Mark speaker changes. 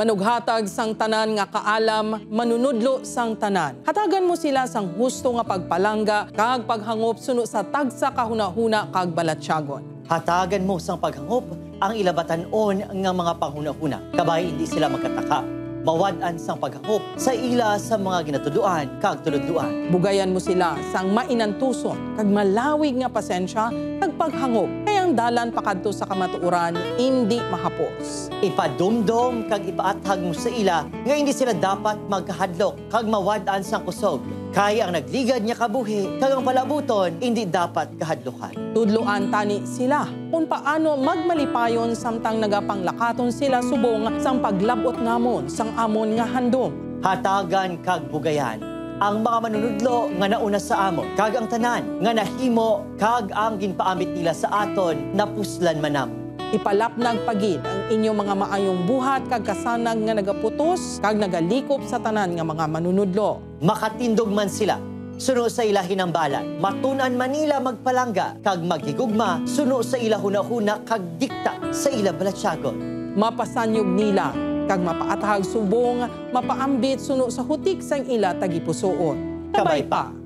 Speaker 1: Manughatag sang tanan nga kaalam, manunudlo sang tanan. Hatagan mo sila sang husto nga pagpalangga, kag paghangop suno sa tagsa kahuna-huna kag balatyagon.
Speaker 2: Hatagan mo sang paghangop ang ilabatan-on nga mga panghuna-huna. Kabay hindi sila magkataka. Mawad-an sang paghangop sa ila sa mga ginatuduan kag tuludluan.
Speaker 1: Bugayan mo sila sang mainantuson, kag malawig nga pasensya, kag paghangop. Kayang dalan pakadto sa kamatuoran, hindi mahapos.
Speaker 2: Ipadumdom kag ipaathag mo sa ila nga hindi sila dapat magkahadlok kag mawad-an sang kusog. Kaya ang nagligad niya kabuhi, kag ang palabuton, hindi dapat kahadlukan.
Speaker 1: Tudloan tani sila kung paano magmalipayon samtang nagapanglakaton sila subong sang paglabot namon sang amon nga handom.
Speaker 2: Hatagan kag bugayan ang mga manunudlo nga nauna sa amon, kag ang tanan nga nahimo kag ang ginpaamit nila sa aton napuslan manam.
Speaker 1: Ipalapnag pagid ang inyong mga maayong buhat kag kasanag nga nagaputos kag nagalikop sa tanan nga mga manunudlo.
Speaker 2: Makatindog man sila suno sa ila hinambalan, matunan man nila magpalangga kag maghigugma suno sa ila hunahuna kag dikta sa ila balatyagon.
Speaker 1: Mapasanyog nila kag mapaatahag subong, mapaambit suno sa hutik sang ila tagipusoon. Kabay pa.